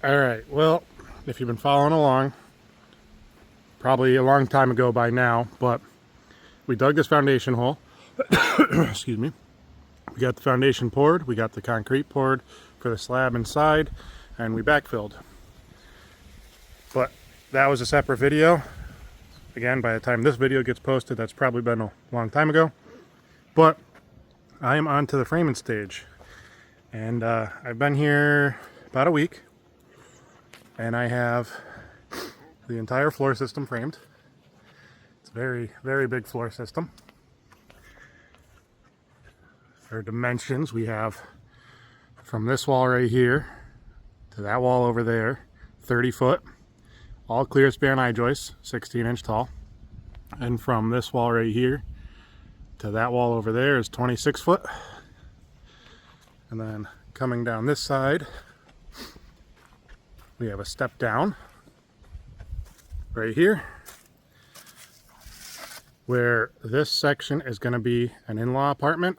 All right, well, if you've been following along, probably a long time ago by now, but we dug this foundation hole. Excuse me. We got the foundation poured, we got the concrete poured for the slab inside, and we backfilled. But that was a separate video. Again, by the time this video gets posted, that's probably been a long time ago. But I am on to the framing stage. And I've been here about a week. And I have the entire floor system framed. It's a very, very big floor system. For dimensions, we have from this wall right here to that wall over there, 30 foot, all clear span I-joists, 16-inch tall. And from this wall right here to that wall over there is 26 foot. And then coming down this side, we have a step down right here, where this section is going to be an in-law apartment.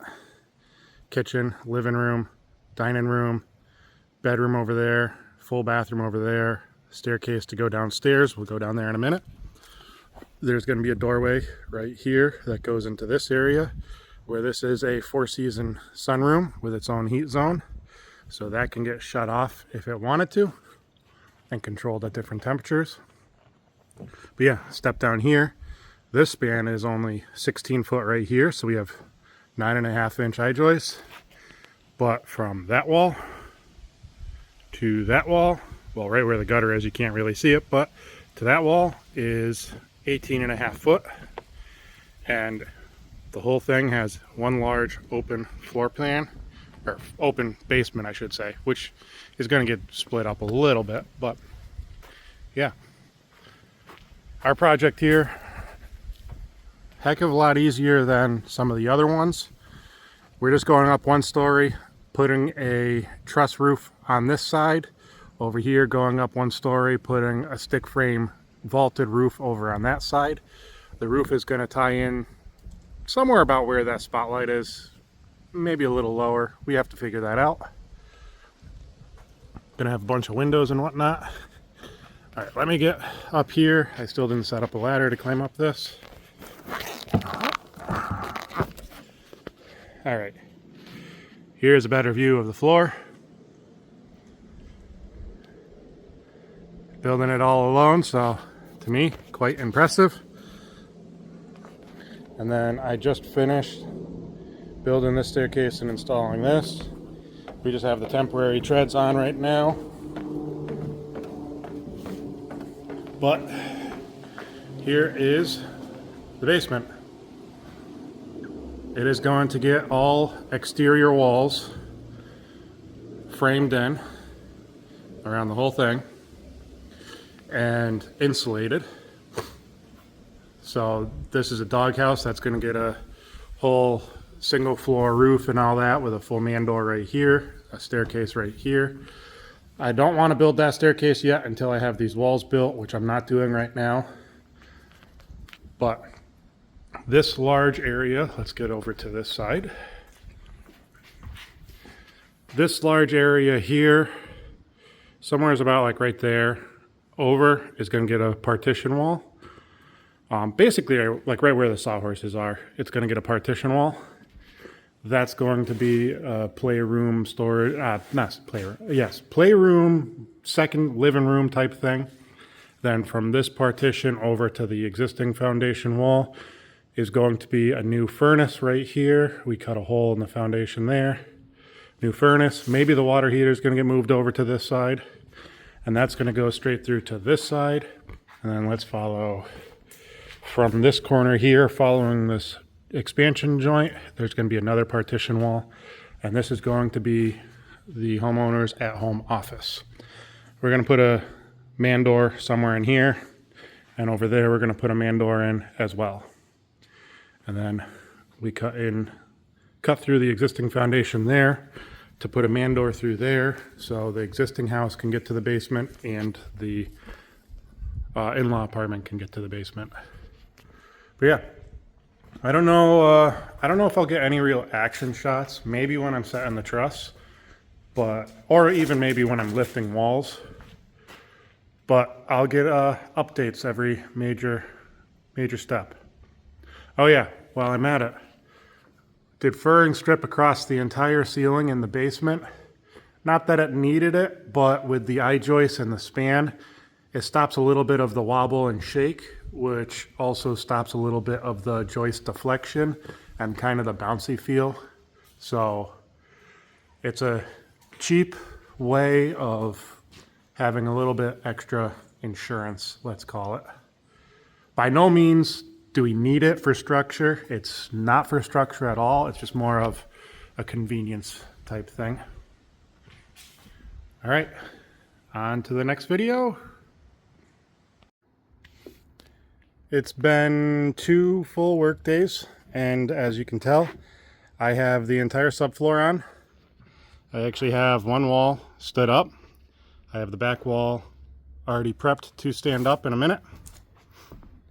Kitchen, living room, dining room, bedroom over there, full bathroom over there, staircase to go downstairs. We'll go down there in a minute. There's going to be a doorway right here that goes into this area, where this is a four-season sunroom with its own heat zone. So that can get shut off if it wanted to and controlled at different temperatures. But yeah, step down here. This span is only 16 foot right here, so we have 9.5-inch I-joists. But from that wall to that wall, well, right where the gutter is, you can't really see it, but to that wall is 18.5 foot. And the whole thing has one large open floor plan, or open basement, I should say, which is going to get split up a little bit. But yeah, our project here, heck of a lot easier than some of the other ones. We're just going up one story, putting a truss roof on this side. Over here, going up one story, putting a stick frame vaulted roof over on that side. The roof is going to tie in somewhere about where that spotlight is, maybe a little lower. We have to figure that out. Gonna have a bunch of windows and whatnot. All right, let me get up here. I still didn't set up a ladder to climb up this. All right, here's a better view of the floor. Building it all alone, so to me, quite impressive. And then I just finished building this staircase and installing this. We just have the temporary treads on right now. But here is the basement. It is going to get all exterior walls framed in around the whole thing and insulated. So this is a doghouse that's going to get a whole single floor roof and all that, with a full man door right here, a staircase right here. I don't want to build that staircase yet until I have these walls built, which I'm not doing right now. But this large area, let's get over to this side. This large area here, somewhere is about like right there, over is going to get a partition wall. Basically, like right where the sawhorses are, it's going to get a partition wall. That's going to be a playroom storage, not playroom, yes, playroom, second living room type thing. Then from this partition over to the existing foundation wall is going to be a new furnace right here. We cut a hole in the foundation there. New furnace, maybe the water heater is going to get moved over to this side. And that's going to go straight through to this side. And then let's follow from this corner here, following this expansion joint, there's going to be another partition wall, and this is going to be the homeowner's at-home office. We're going to put a man door somewhere in here, and over there we're going to put a man door in as well. And then we cut through the existing foundation there to put a man door through there, so the existing house can get to the basement and the in-law apartment can get to the basement. But yeah, I don't know if I'll get any real action shots. Maybe when I'm setting the truss, or even maybe when I'm lifting walls. But I'll get updates every major step. Oh yeah, while I'm at it, did furring strip across the entire ceiling in the basement. Not that it needed it, but with the I-joist and the span, it stops a little bit of the wobble and shake, which also stops a little bit of the joist deflection and kind of the bouncy feel. So it's a cheap way of having a little bit extra insurance, let's call it. By no means do we need it for structure. It's not for structure at all. It's just more of a convenience type thing. All right, on to the next video. It's been 2 full work days, and as you can tell, I have the entire subfloor on. I actually have one wall stood up. I have the back wall already prepped to stand up in a minute.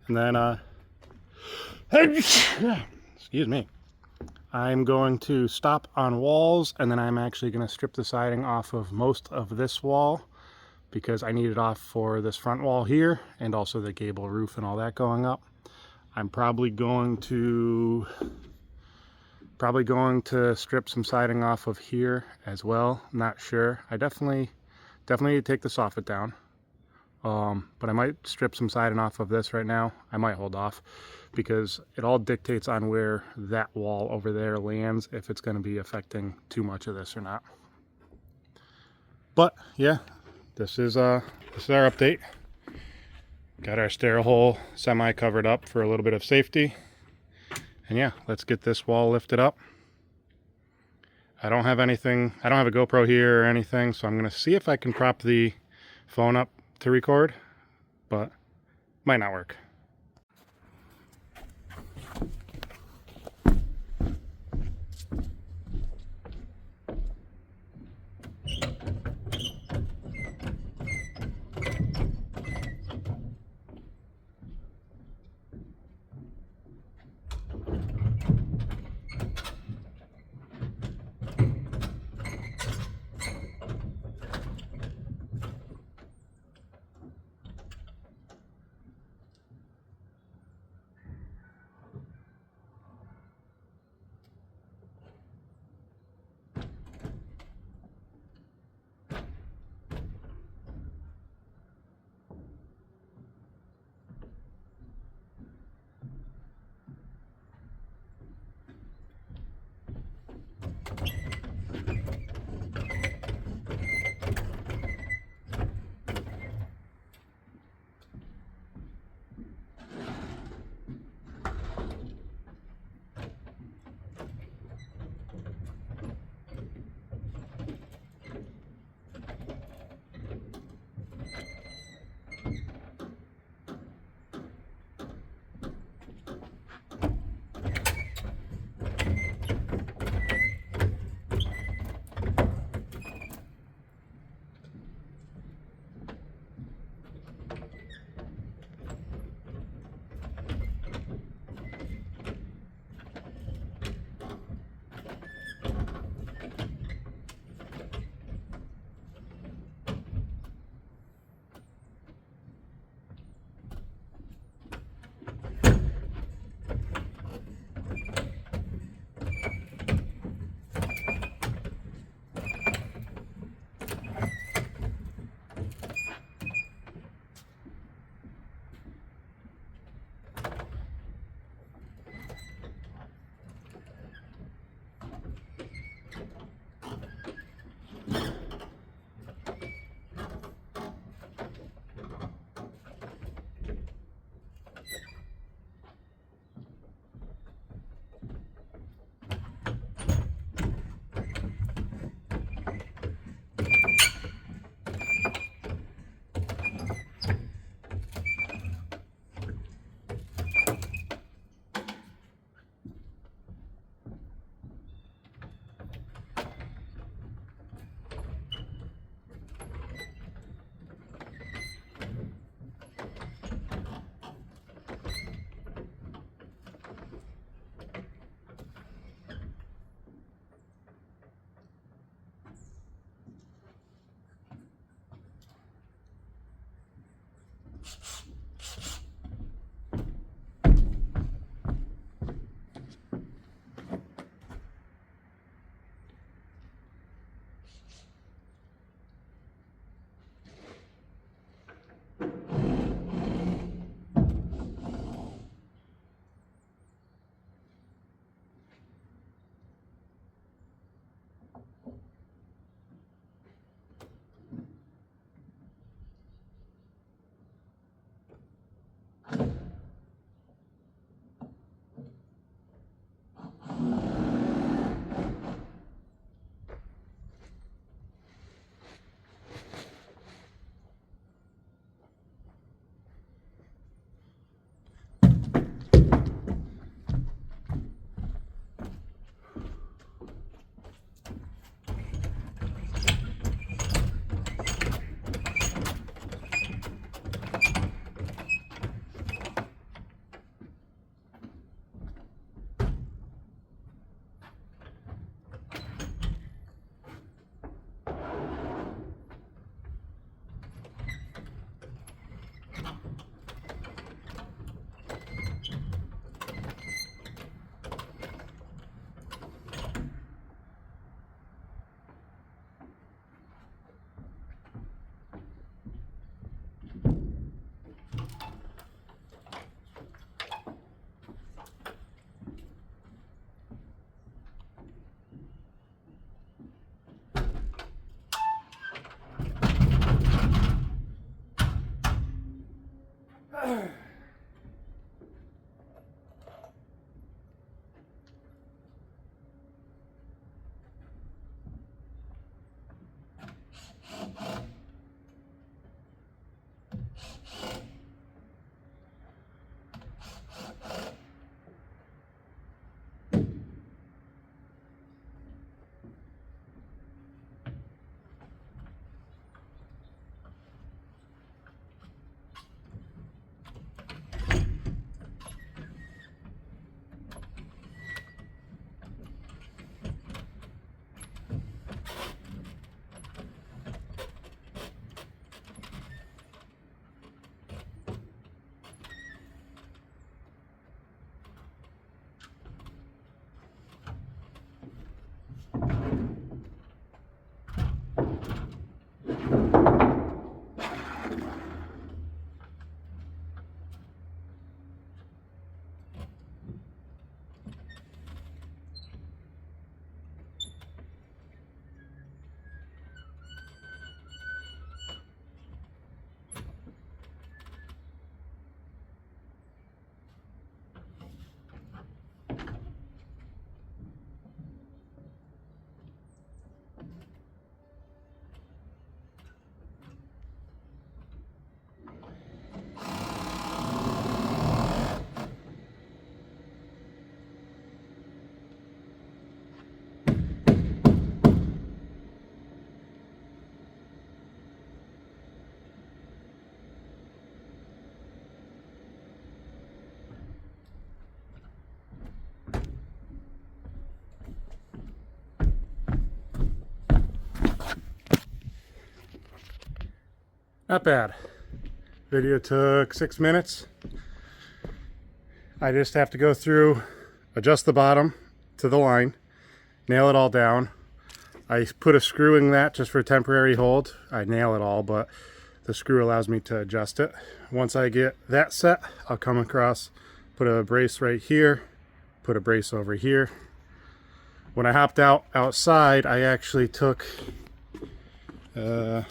And then, excuse me, I'm going to stop on walls, and then I'm actually going to strip the siding off of most of this wall because I need it off for this front wall here and also the gable roof and all that going up. I'm probably going to strip some siding off of here as well. I'm not sure. I definitely take the soffit down. But I might strip some siding off of this right now. I might hold off because it all dictates on where that wall over there lands, if it's going to be affecting too much of this or not. But yeah, this is our update. Got our stair hole semi covered up for a little bit of safety. And yeah, let's get this wall lifted up. I don't have a GoPro here or anything, so I'm going to see if I can prop the phone up to record, but might not work. Not bad. Video took 6 minutes. I just have to go through, adjust the bottom to the line, nail it all down. I put a screw in that just for temporary hold. I nail it all, but the screw allows me to adjust it. Once I get that set, I'll come across, put a brace right here, put a brace over here. When I hopped outside, I actually took, can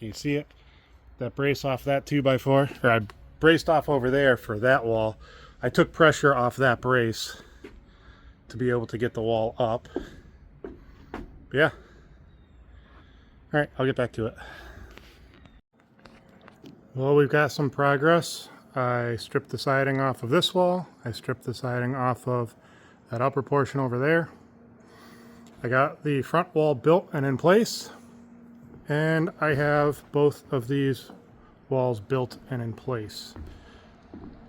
you see it? That brace off that 2x4, or I braced off over there for that wall. I took pressure off that brace to be able to get the wall up. Yeah. All right, I'll get back to it. Well, we've got some progress. I stripped the siding off of this wall. I stripped the siding off of that upper portion over there. I got the front wall built and in place. And I have both of these walls built and in place.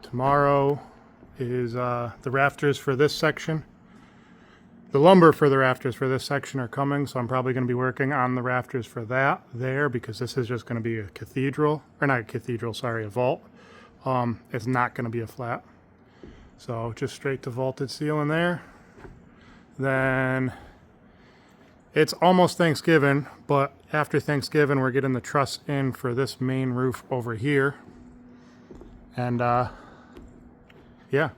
Tomorrow is the rafters for this section. The lumber for the rafters for this section are coming, so I'm probably going to be working on the rafters for that there, because this is just going to be a cathedral, or not a cathedral, sorry, a vault. It's not going to be a flat. So just straight to vaulted ceiling there. Then it's almost Thanksgiving, but after Thanksgiving we're getting the truss in for this main roof over here. And yeah.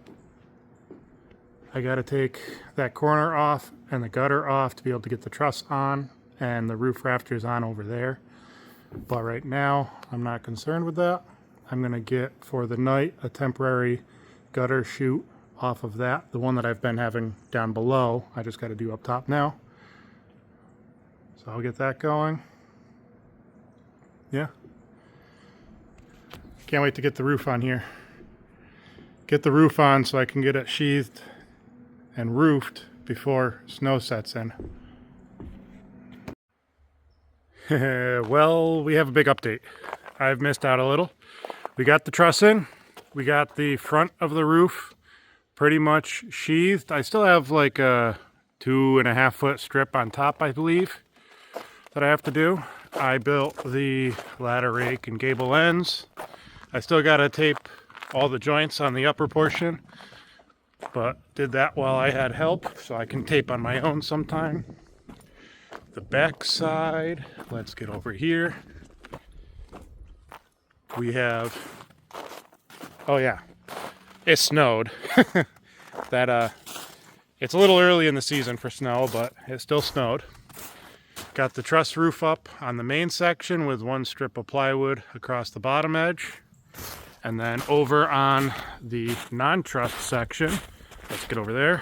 I got to take that corner off and the gutter off to be able to get the truss on and the roof rafters on over there. But right now, I'm not concerned with that. I'm going to get, for the night, a temporary gutter chute off of that. The one that I've been having down below, I just got to do up top now. So I'll get that going. Yeah. Can't wait to get the roof on here. Get the roof on so I can get it sheathed and roofed before snow sets in. Well, we have a big update. I've missed out a little. We got the truss in. We got the front of the roof pretty much sheathed. I still have like a 2.5 foot strip on top, I believe, that I have to do. I built the ladder rake and gable ends. I still got to tape all the joints on the upper portion, but did that while I had help, so I can tape on my own sometime. The back side, let's get over here. We have, oh yeah, it snowed. It's a little early in the season for snow, but it still snowed. Got the truss roof up on the main section with one strip of plywood across the bottom edge. And then over on the non-truss section, let's get over there.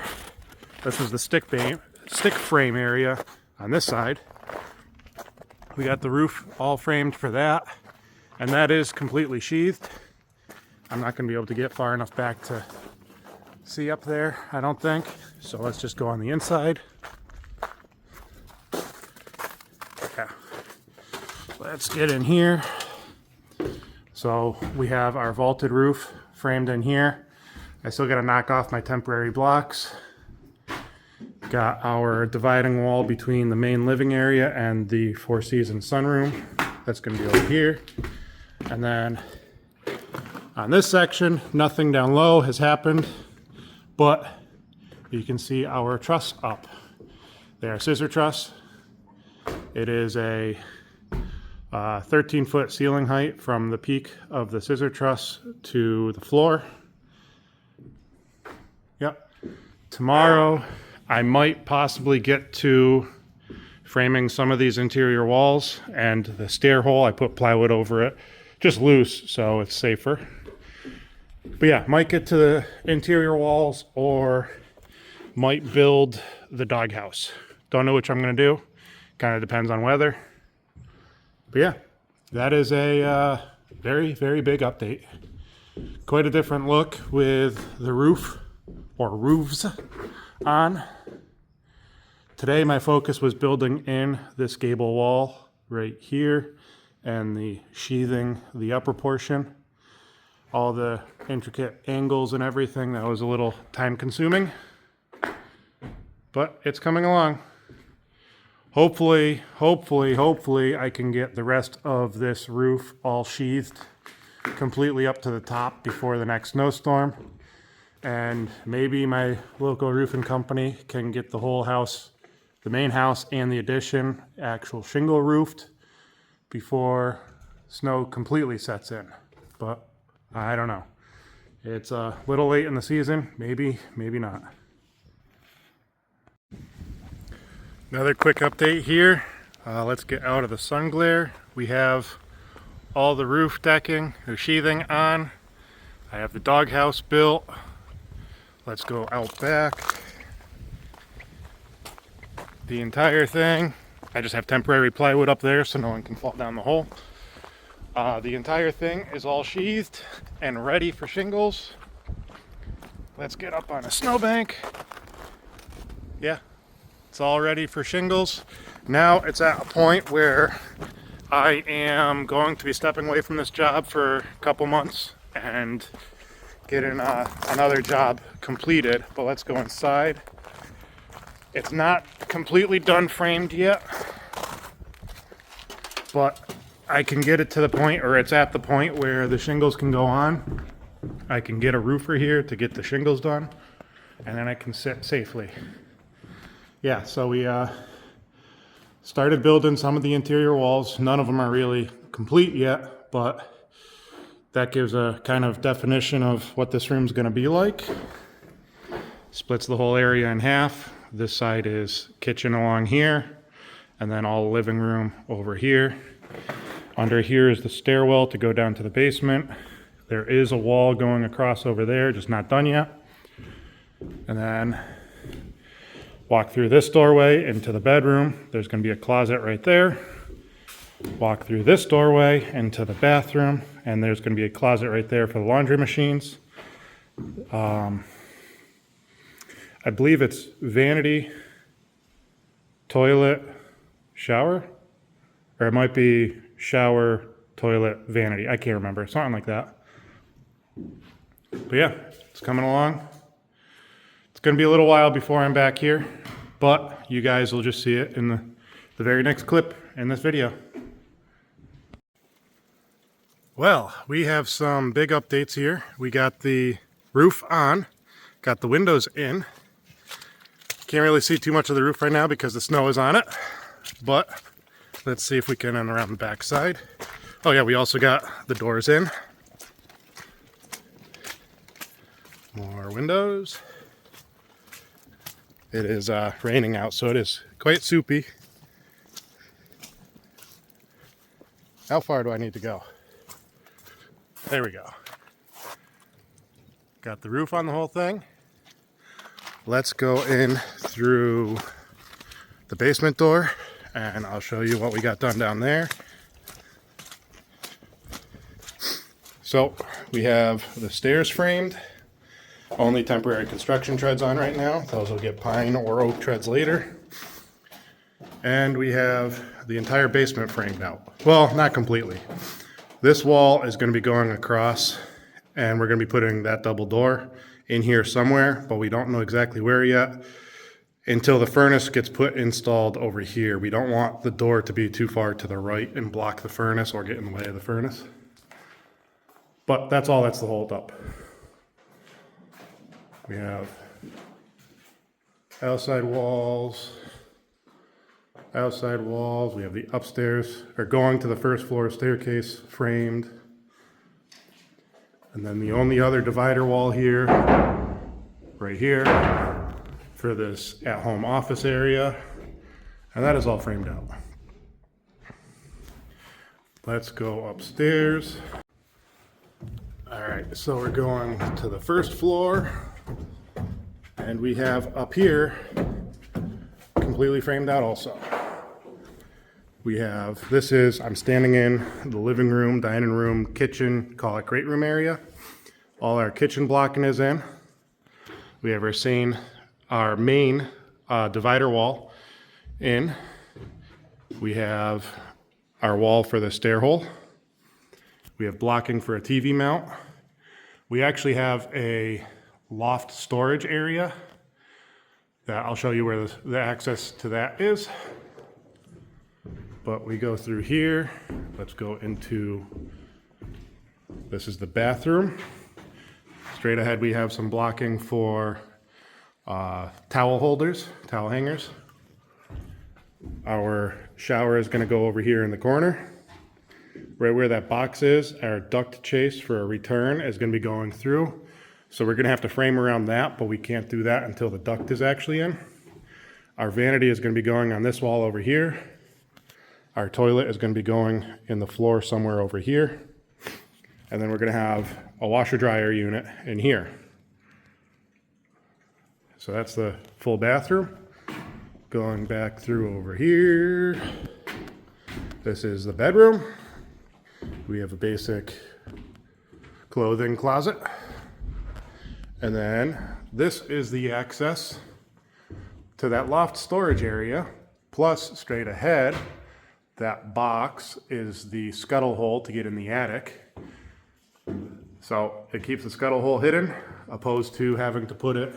This is the stick frame area on this side. We got the roof all framed for that, and that is completely sheathed. I'm not going to be able to get far enough back to see up there, I don't think. So let's just go on the inside. Yeah. Let's get in here. So we have our vaulted roof framed in here. I still got to knock off my temporary blocks. Got our dividing wall between the main living area and the Four Seasons sunroom. That's going to be over here. And then on this section, nothing down low has happened, but you can see our truss up. They are scissor truss. It is a 13-foot ceiling height from the peak of the scissor truss to the floor. Yep. Tomorrow, I might possibly get to framing some of these interior walls, and the stair hole, I put plywood over it, just loose, so it's safer. But yeah, might get to the interior walls or might build the doghouse. Don't know which I'm going to do. Kind of depends on weather. But yeah, that is a very, very big update. Quite a different look with the roof, or roofs, on. Today my focus was building in this gable wall right here and the sheathing the upper portion. All the intricate angles and everything, that was a little time consuming, but it's coming along. Hopefully I can get the rest of this roof all sheathed completely up to the top before the next snowstorm. And maybe my local roofing company can get the whole house, the main house and the addition, actual shingle roofed before snow completely sets in. But I don't know. It's a little late in the season. Maybe not. Another quick update here. Let's get out of the sun glare. We have all the roof decking or sheathing on. I have the doghouse built. Let's go out back. The entire thing. I just have temporary plywood up there so no one can fall down the hole. The entire thing is all sheathed and ready for shingles. Let's get up on a snowbank. Yeah, it's all ready for shingles. Now it's at a point where I am going to be stepping away from this job for a couple months and getting another job completed. But let's go inside. It's not completely done framed yet, but I can get it to the point, or it's at the point where the shingles can go on. I can get a roofer here to get the shingles done, and then I can sit safely. Yeah, so we started building some of the interior walls. None of them are really complete yet, but that gives a kind of definition of what this room's gonna be like. Splits the whole area in half. This side is kitchen along here, and then all living room over here. Under here is the stairwell to go down to the basement. There is a wall going across over there, just not done yet. And then walk through this doorway into the bedroom. There's going to be a closet right there. Walk through this doorway into the bathroom, and there's going to be a closet right there for the laundry machines. I believe it's vanity, toilet, shower, or it might be shower, toilet, vanity. I can't remember, something like that. But yeah, it's coming along. It's going to be a little while before I'm back here, but you guys will just see it in the very next clip in this video. Well, we have some big updates here. We got the roof on, got the windows in. Can't really see too much of the roof right now because the snow is on it, but let's see if we can run around the back side. Oh yeah, we also got the doors in. More windows. It is raining out, so it is quite soupy. How far do I need to go? There we go. Got the roof on the whole thing. Let's go in through the basement door and I'll show you what we got done down there. So we have the stairs framed, only temporary construction treads on right now. Those will get pine or oak treads later. And we have the entire basement framed out. Well, not completely. This wall is going to be going across and we're going to be putting that double door in here somewhere, but we don't know exactly where yet until the furnace gets installed over here. We don't want the door to be too far to the right and block the furnace or get in the way of the furnace. But that's all that's the hold up. We have outside walls. We have the upstairs, or going to the first floor staircase framed. And then the only other divider wall here, right here, for this at-home office area. And that is all framed out. Let's go upstairs. All right, so we're going to the first floor. And we have up here, completely framed out also. We have, I'm standing in the living room, dining room, kitchen, call it great room area. All our kitchen blocking is in. We have our main divider wall in. We have our wall for the stair hole. We have blocking for a TV mount. We actually have a loft storage area that I'll show you where the access to that is. But we go through here. Let's go into, this is the bathroom. Straight ahead we have some blocking for towel holders, towel hangers. Our shower is going to go over here in the corner. Right where that box is, our duct chase for a return is going to be going through. So we're going to have to frame around that, but we can't do that until the duct is actually in. Our vanity is going to be going on this wall over here. Our toilet is going to be going in the floor somewhere over here. And then we're going to have a washer dryer unit in here. So that's the full bathroom. Going back through over here. This is the bedroom. We have a basic clothing closet. And then this is the access to that loft storage area. Plus, straight ahead, that box is the scuttle hole to get in the attic. So it keeps the scuttle hole hidden, opposed to having to put it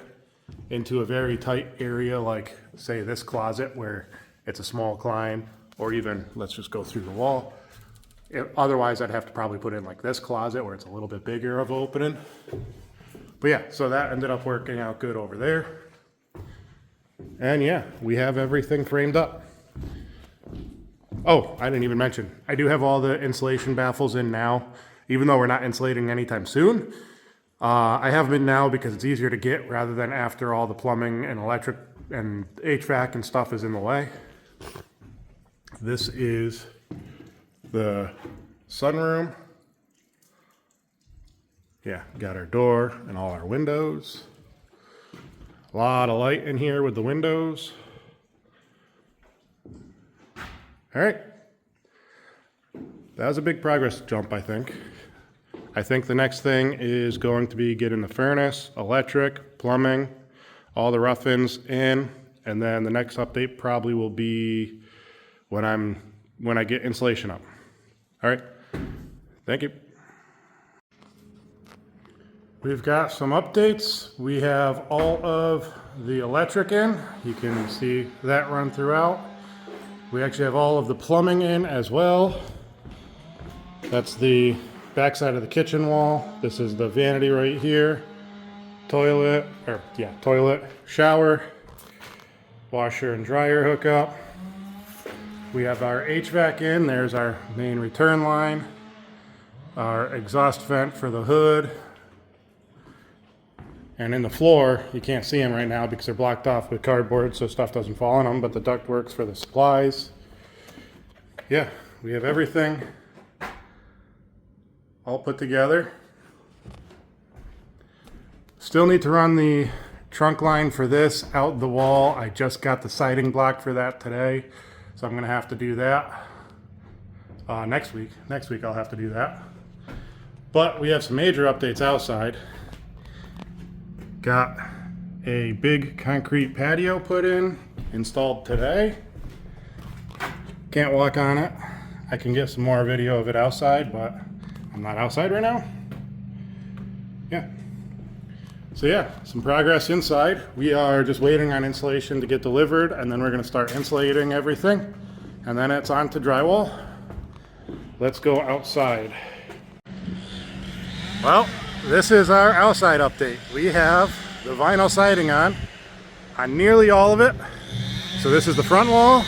into a very tight area like, say, this closet where it's a small climb, or even, let's just go through the wall. Otherwise, I'd have to probably put in like this closet where it's a little bit bigger of an opening. But yeah, so that ended up working out good over there. And yeah, we have everything framed up. Oh, I didn't even mention, I do have all the insulation baffles in now, even though we're not insulating anytime soon. I have them in now because it's easier to get rather than after all the plumbing and electric and HVAC and stuff is in the way. This is the sunroom. Yeah, got our door and all our windows. A lot of light in here with the windows. All right. That was a big progress jump, I think. I think the next thing is going to be getting the furnace, electric, plumbing, all the rough-ins in, and then the next update probably will be when I get insulation up. All right. Thank you. We've got some updates. We have all of the electric in. You can see that run throughout. We actually have all of the plumbing in as well. That's the backside of the kitchen wall. This is the vanity right here. Toilet, shower, washer and dryer hookup. We have our HVAC in. There's our main return line. Our exhaust vent for the hood. And in the floor, you can't see them right now because they're blocked off with cardboard so stuff doesn't fall on them, but the duct works for the supplies. Yeah, we have everything all put together. Still need to run the trunk line for this out the wall. I just got the siding block for that today, so I'm gonna have to do that next week. Next week I'll have to do that. But we have some major updates outside. Got a big concrete patio put in, installed today. Can't walk on it. I can get some more video of it outside, but I'm not outside right now. Yeah. So yeah, some progress inside. We are just waiting on insulation to get delivered, and then we're gonna start insulating everything. And then it's on to drywall. Let's go outside. Well, this is our outside update. We have the vinyl siding on nearly all of it. So this is the front wall,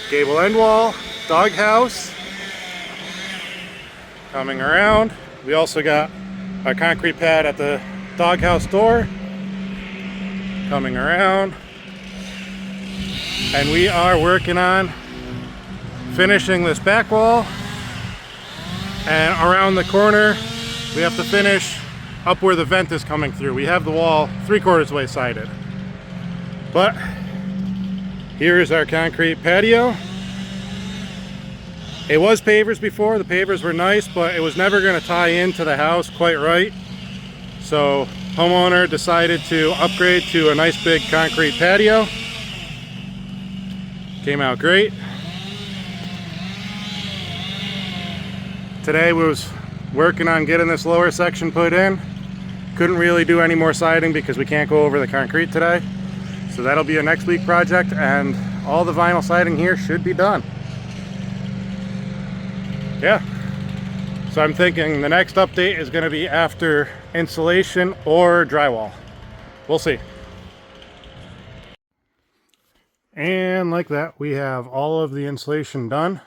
gable end wall, doghouse. Coming around, we also got our concrete pad at the doghouse door. Coming around. And we are working on finishing this back wall. And around the corner, we have to finish up where the vent is coming through. We have the wall 3/4 way sided. But here is our concrete patio. It was pavers before. The pavers were nice, but it was never going to tie into the house quite right. So homeowner decided to upgrade to a nice big concrete patio. Came out great. Today was working on getting this lower section put in. Couldn't really do any more siding because we can't go over the concrete today. So that'll be a next week project, and all the vinyl siding here should be done. yeah. So I'm thinking the next update is going to be after insulation or drywall. We'll see. And like that, we have all of the insulation done.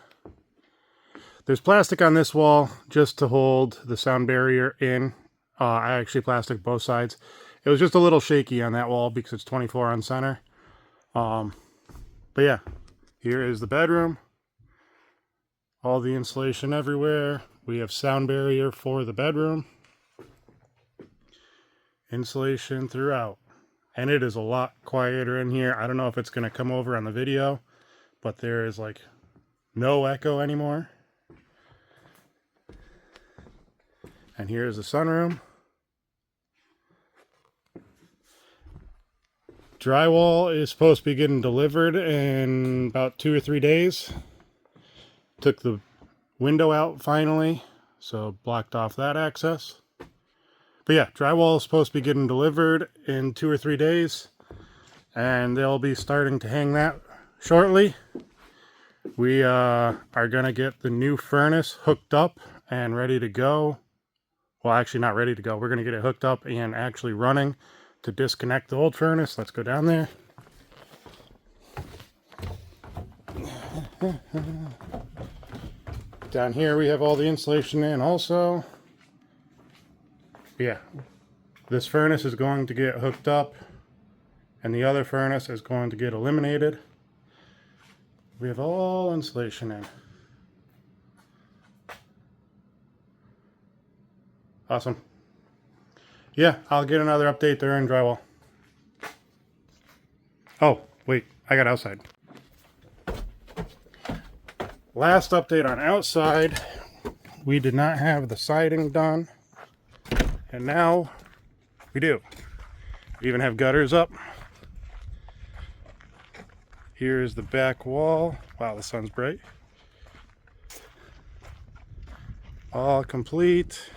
There's plastic on this wall just to hold the sound barrier in. I actually plastic both sides. It was just a little shaky on that wall because it's 24 on center. But yeah, here is the bedroom. All the insulation everywhere. We have sound barrier for the bedroom. Insulation throughout. And it is a lot quieter in here. I don't know if it's going to come over on the video, but there is like no echo anymore. And here's the sunroom. Drywall is supposed to be getting delivered in about 2 or 3 days. Took the window out finally, so blocked off that access. But yeah, drywall is supposed to be getting delivered in 2 or 3 days, and they'll be starting to hang that shortly. We are gonna get the new furnace hooked up and ready to go. Well, actually not ready to go. We're gonna get it hooked up and actually running to disconnect the old furnace. Let's go down there. Down here we have all the insulation in also. Yeah, this furnace is going to get hooked up and the other furnace is going to get eliminated. We have all insulation in. Awesome. Yeah, I'll get another update there in drywall. Oh, wait, I got outside. Last update on outside, we did not have the siding done, and now we do. We even have gutters up. Here's the back wall. Wow, the sun's bright. All complete.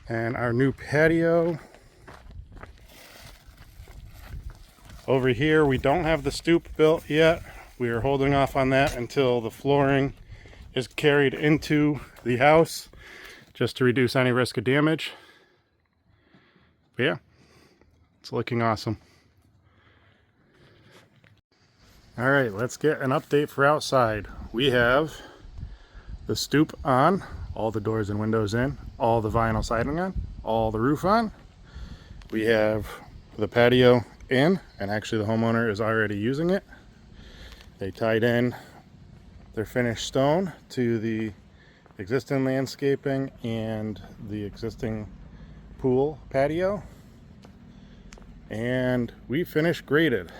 And our new patio. Over here, we don't have the stoop built yet. We are holding off on that until the flooring is carried into the house, just to reduce any risk of damage. But yeah, it's looking awesome. All right, let's get an update for outside. We have the stoop on, all the doors and windows in, all the vinyl siding on, all the roof on. We have the patio in, and actually the homeowner is already using it. They tied in their finished stone to the existing landscaping and the existing pool patio. And we finished graded.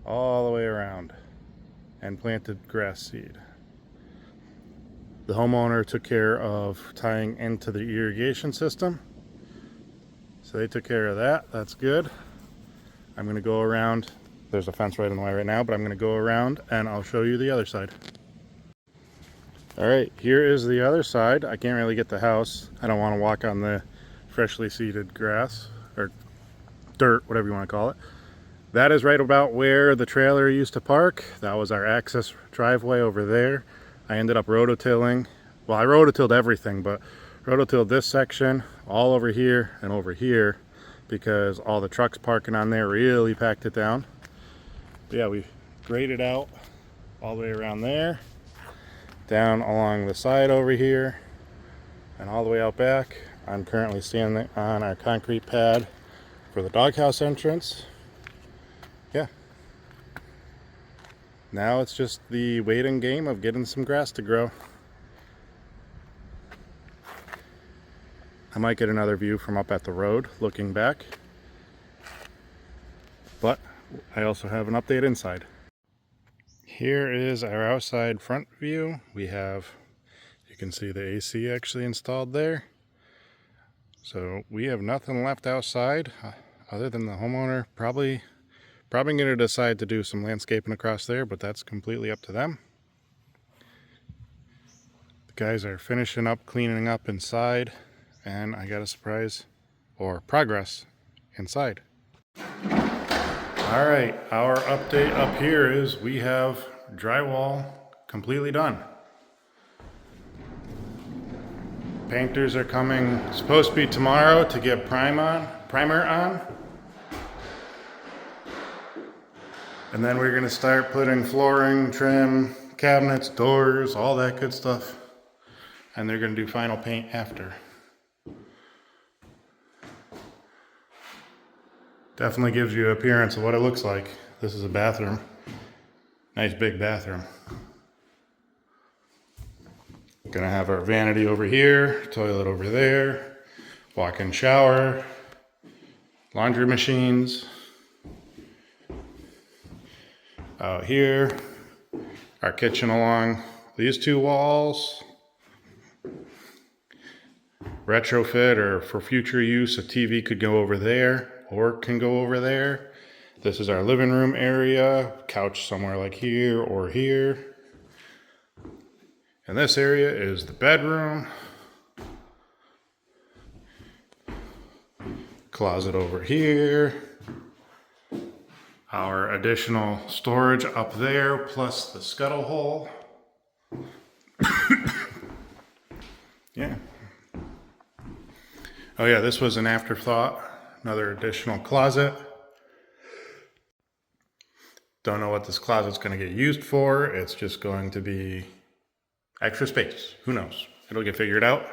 All the way around, and planted grass seed. The homeowner took care of tying into the irrigation system. So they took care of that. That's good. I'm going to go around. There's a fence right in the way right now, but I'm going to go around and I'll show you the other side. All right, here is the other side. I can't really get the house. I don't want to walk on the freshly seeded grass or dirt, whatever you want to call it. That is right about where the trailer used to park. That was our access driveway over there. I ended up rototilling. Well, I rototilled everything, but rototilled this section all over here and over here because all the trucks parking on there really packed it down. But yeah, we graded out all the way around there, down along the side over here, and all the way out back. I'm currently standing on our concrete pad for the doghouse entrance. Yeah. Now it's just the waiting game of getting some grass to grow. I might get another view from up at the road looking back. But I also have an update inside. Here is our outside front view. We have, you can see the AC actually installed there. So we have nothing left outside other than the homeowner probably going to decide to do some landscaping across there, but that's completely up to them. The guys are finishing up cleaning up inside, and I got a surprise or progress inside. All right, our update up here is we have drywall completely done. Painters are coming, supposed to be tomorrow to get primer on. And then we're gonna start putting flooring, trim, cabinets, doors, all that good stuff. And they're gonna do final paint after. Definitely gives you an appearance of what it looks like. This is a bathroom. Nice big bathroom. Gonna have our vanity over here, toilet over there, walk-in shower, laundry machines. Out here, our kitchen along these two walls. Retrofit or for future use, a TV could go over there or can go over there. This is our living room area, couch somewhere like here or here. And this area is the bedroom. Closet over here. Our additional storage up there, plus the scuttle hole. Yeah. Oh yeah, this was an afterthought. Another additional closet. Don't know what this closet's going to get used for. It's just going to be extra space. Who knows? It'll get figured out.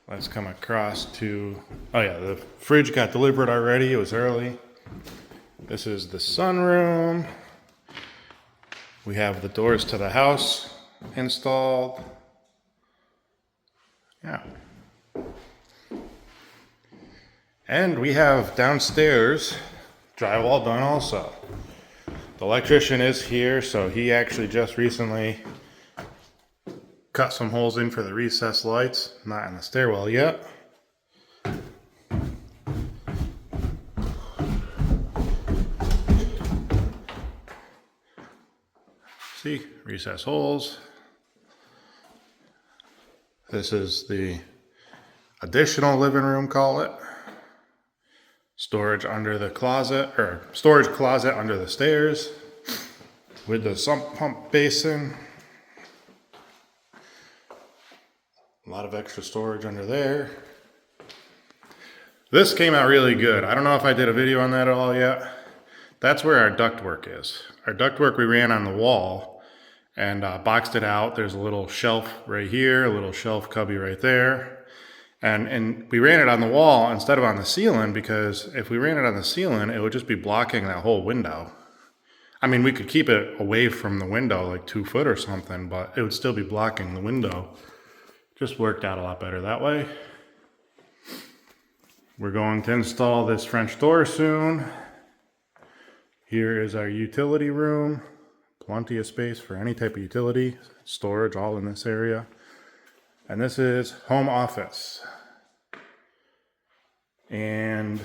Let's come across to, oh yeah, the fridge got delivered already. It was early. This is the sunroom. We have the doors to the house installed. Yeah. And we have downstairs drywall done also. The electrician is here, so he actually just recently cut some holes in for the recessed lights. Not in the stairwell yet. See, recessed holes. This is the additional living room, call it. Storage under the closet, or storage closet under the stairs with the sump pump basin. A lot of extra storage under there. This came out really good. I don't know if I did a video on that at all yet. That's where our ductwork is. Our ductwork we ran on the wall and boxed it out. There's a little shelf right here, a little shelf cubby right there. And we ran it on the wall instead of on the ceiling, because if we ran it on the ceiling, it would just be blocking that whole window. I mean, we could keep it away from the window, like 2 foot or something, but it would still be blocking the window. Just worked out a lot better that way. We're going to install this French door soon. Here is our utility room. Plenty of space for any type of utility. Storage all in this area. And this is home office. And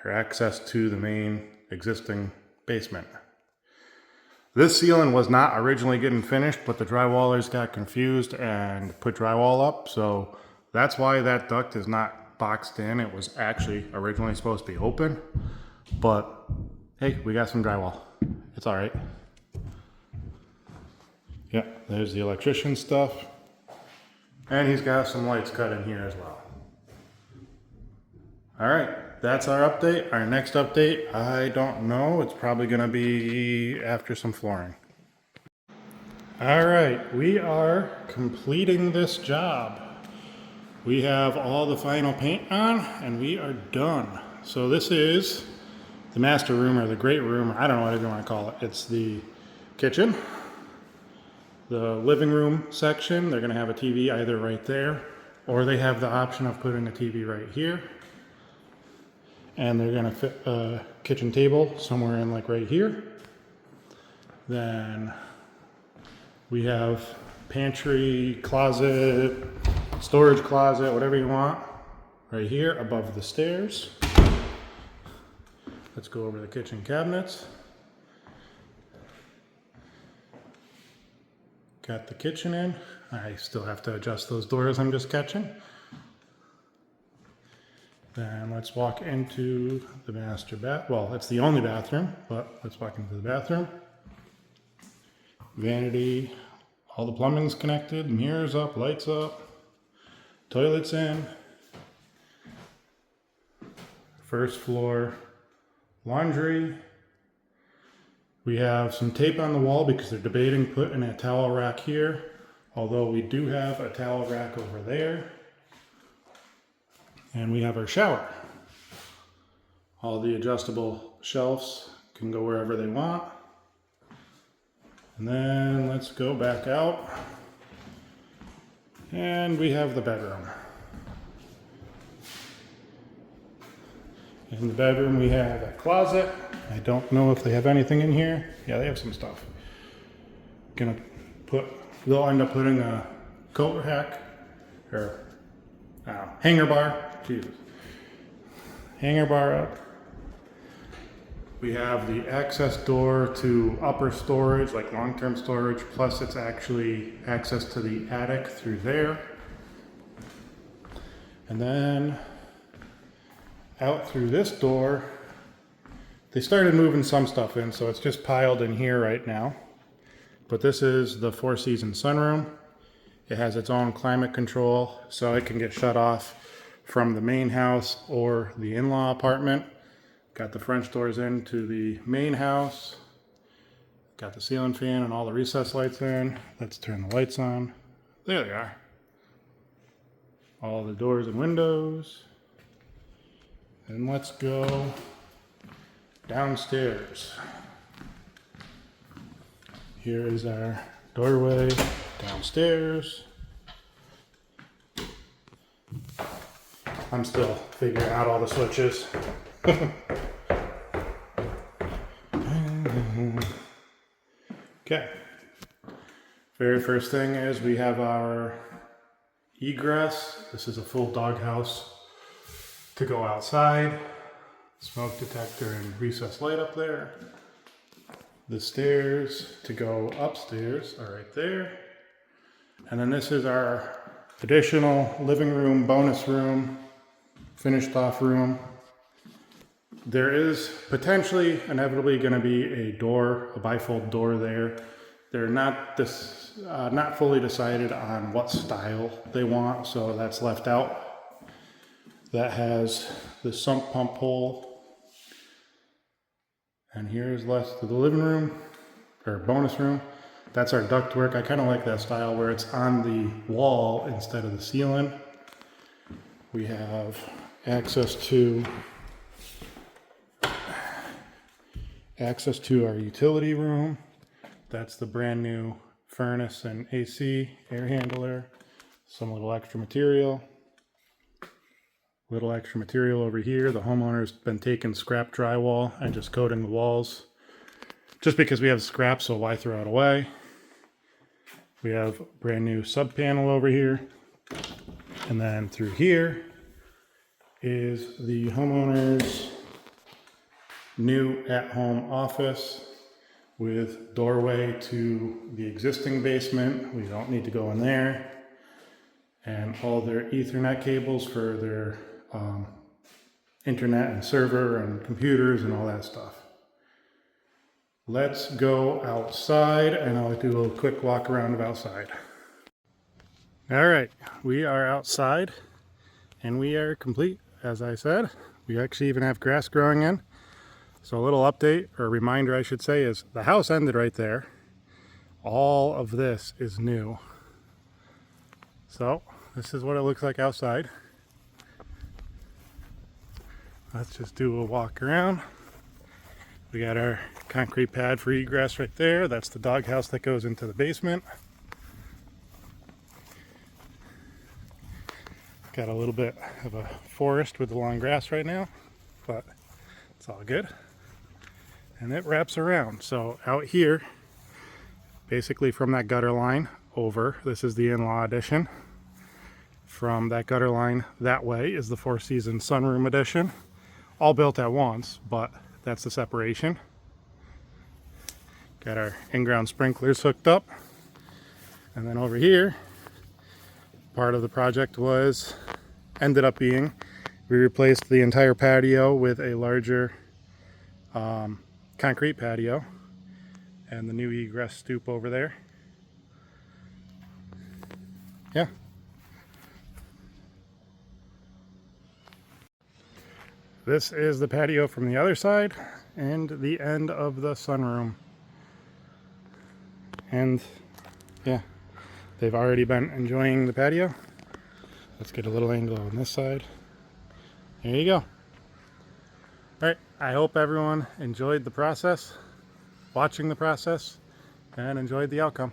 our access to the main existing basement. This ceiling was not originally getting finished, but the drywallers got confused and put drywall up. So that's why that duct is not boxed in. It was actually originally supposed to be open. But hey, we got some drywall. It's all right. Yeah, there's the electrician stuff. And he's got some lights cut in here as well. All right, that's our update. Our next update, I don't know. It's probably gonna be after some flooring. All right, we are completing this job. We have all the final paint on and we are done. So this is the master room or the great room. I don't know whatever you want to call it. It's the kitchen. The living room section, they're gonna have a TV either right there, or they have the option of putting a TV right here. And they're gonna fit a kitchen table somewhere in like right here. Then we have pantry, closet, storage closet, whatever you want, right here above the stairs. Let's go over the kitchen cabinets. Got the kitchen in. I still have to adjust those doors I'm just catching. Then let's walk into the master bath. Well, it's the only bathroom, but let's walk into the bathroom. Vanity, all the plumbing's connected, mirrors up, lights up, toilets in. First floor laundry. We have some tape on the wall because they're debating putting a towel rack here, although we do have a towel rack over there. And we have our shower. All the adjustable shelves can go wherever they want. And then let's go back out. And we have the bedroom. In the bedroom we have a closet. I don't know if they have anything in here. Yeah, they have some stuff. They'll end up putting a coat rack or hanger bar. Jesus. Hanger bar up. We have the access door to upper storage, like long-term storage, plus it's actually access to the attic through there. And then out through this door, they started moving some stuff in, so it's just piled in here right now. But this is the Four Seasons sunroom. It has its own climate control, so it can get shut off from the main house or the in-law apartment. Got the French doors into the main house. Got the ceiling fan and all the recessed lights in. Let's turn the lights on. There they are. All the doors and windows. And let's go downstairs. Here is our doorway downstairs. I'm still figuring out all the switches. Okay. Very first thing is we have our egress. This is a full doghouse to go outside. Smoke detector and recessed light up there. The stairs to go upstairs are right there. And then this is our additional living room, bonus room, finished off room. There is potentially, inevitably going to be a door, a bifold door there. They're not fully decided on what style they want, so that's left out. That has the sump pump hole. And here's left to the living room, or bonus room. That's our ductwork. I kind of like that style where it's on the wall instead of the ceiling. We have access to our utility room. That's the brand new furnace and AC air handler. Some little extra material. Little extra material over here. The homeowner's been taking scrap drywall and just coating the walls. Just because we have scrap, so why throw it away? We have a brand new sub panel over here. And then through here is the homeowner's new at-home office with doorway to the existing basement. We don't need to go in there. And all their Ethernet cables for their internet and server and computers and all that stuff. Let's go outside and I'll do a quick walk around of outside. All right, we are outside and we are complete, as I said. We actually even have grass growing in. So a little update, or reminder I should say, is the house ended right there. All of this is new. So this is what it looks like outside. Let's just do a walk around. We got our concrete pad for egress right there. That's the doghouse that goes into the basement. Got a little bit of a forest with the long grass right now, but it's all good. And it wraps around. So out here, basically from that gutter line over, this is the in-law addition. From that gutter line that way is the Four Seasons sunroom addition. All built at once, but that's the separation. Got our in-ground sprinklers hooked up. And then over here, part of the project ended up being We replaced the entire patio with a larger concrete patio and the new egress stoop over there. Yeah. This is the patio from the other side and the end of the sunroom. And yeah, they've already been enjoying the patio. Let's get a little angle on this side. There you go. Alright, I hope everyone enjoyed the process, watching the process, and enjoyed the outcome.